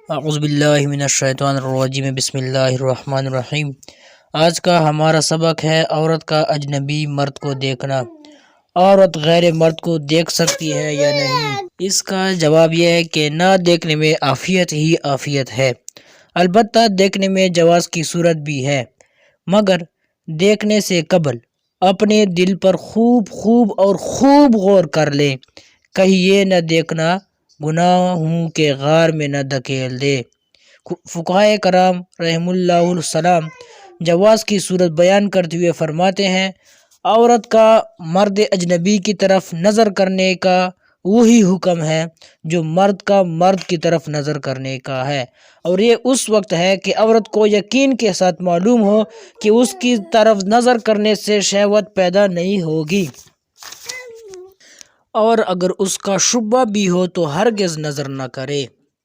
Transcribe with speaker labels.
Speaker 1: औज़ुबिल्लाहिमिनश्शैतानिर्रजीम बिस्मिल्लाहिर्रहमानिर्रहीम। आज का हमारा सबक है औरत का अजनबी मर्द को देखना। औरत गैर मर्द को देख सकती है या नहीं? इसका जवाब यह है कि ना देखने में आफियत ही आफियत है। अलबत्ता देखने में जवाज़ की सूरत भी है, मगर देखने से कबल अपने दिल पर खूब गौर कर ले, कहीं ये न देखना गुनाहों के गार में न धकेल दे। फुक़हाए कराम रहमुल्लाहुल सलाम जवाज़ की सूरत बयान करते हुए फरमाते हैं, औरत का मर्द अजनबी की तरफ नज़र करने का वही हुक्म है जो मर्द का मर्द की तरफ नज़र करने का है, और ये उस वक्त है कि औरत को यकीन के साथ मालूम हो कि उसकी तरफ नज़र करने से शहवत पैदा नहीं होगी, और अगर उसका शुबा भी हो तो हरगिज़ नज़र न करे।